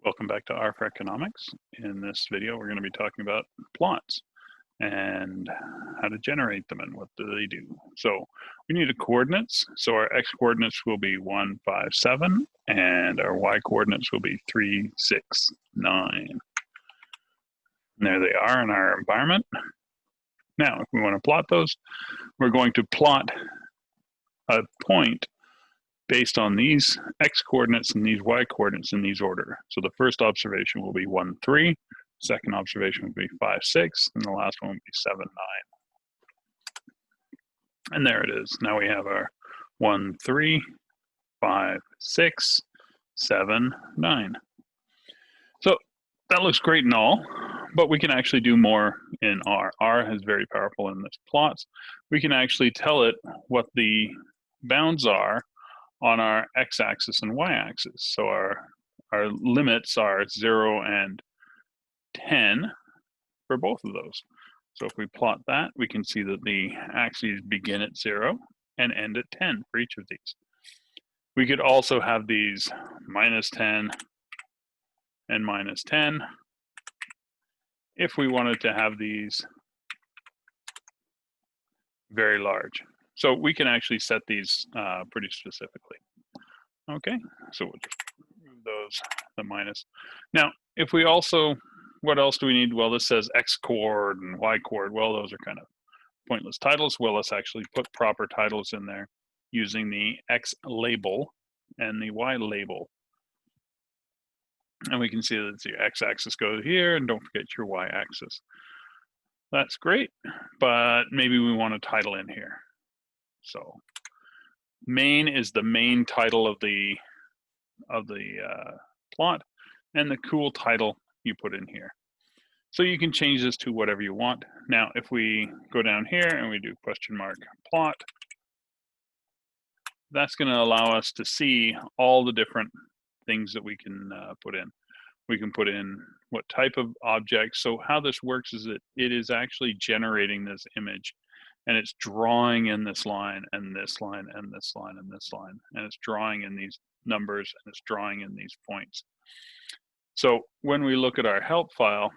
Welcome back to R for Economics. In this video, we're going to be talking about plots and how to generate them and what do they do. So we need a coordinates. So our x coordinates will be 1, 5, 7, and our y coordinates will be 3, 6, 9. And there they are in our environment. Now, if we want to plot those, we're going to plot a point based on these x coordinates and these y coordinates in these order. So the first observation will be 1, 3, second observation will be 5, 6, and the last one will be 7, 9. And there it is. Now we have our 1, 3, 5, 6, 7, 9. So that looks great and all, but we can actually do more in R. R is very powerful in this plots. We can actually tell it what the bounds are on our x-axis and y-axis. So our limits are 0 and 10 for both of those. So if we plot that, we can see that the axes begin at 0 and end at 10 for each of these. We could also have these -10 and -10 if we wanted to have these very large. So we can actually set these pretty specifically. Okay, so we'll just remove those, the minus. Now, if we also, what else do we need? Well, this says X coord and Y coord. Well, those are kind of pointless titles. Well, let's actually put proper titles in there using the X label and the Y label. And we can see that your x-axis goes here, and don't forget your y-axis. That's great, but maybe we want a title in here. So main is the main title of the plot, and the cool title you put in here. So you can change this to whatever you want. Now, if we go down here and we do $plot, that's going to allow us to see all the different things that we can put in. We can put in what type of object. So how this works is that it is actually generating this image, and it's drawing in this line and this line and this line and this line, and it's drawing in these numbers and it's drawing in these points. So when we look at our help file,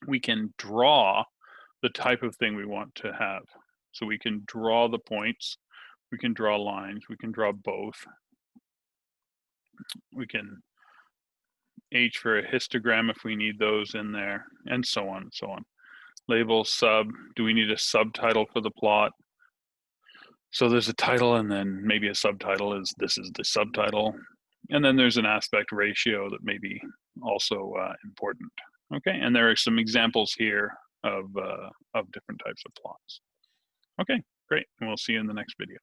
we can draw the type of thing we want to have. So we can draw the points, we can draw lines, we can draw both. We can H for a histogram if we need those in there, and so on and so on. Label, sub, do we need a subtitle for the plot? So there's a title, and then maybe a subtitle is this is the subtitle. And then there's an aspect ratio that may be also important. Okay, and there are some examples here of different types of plots. Okay, great, and we'll see you in the next video.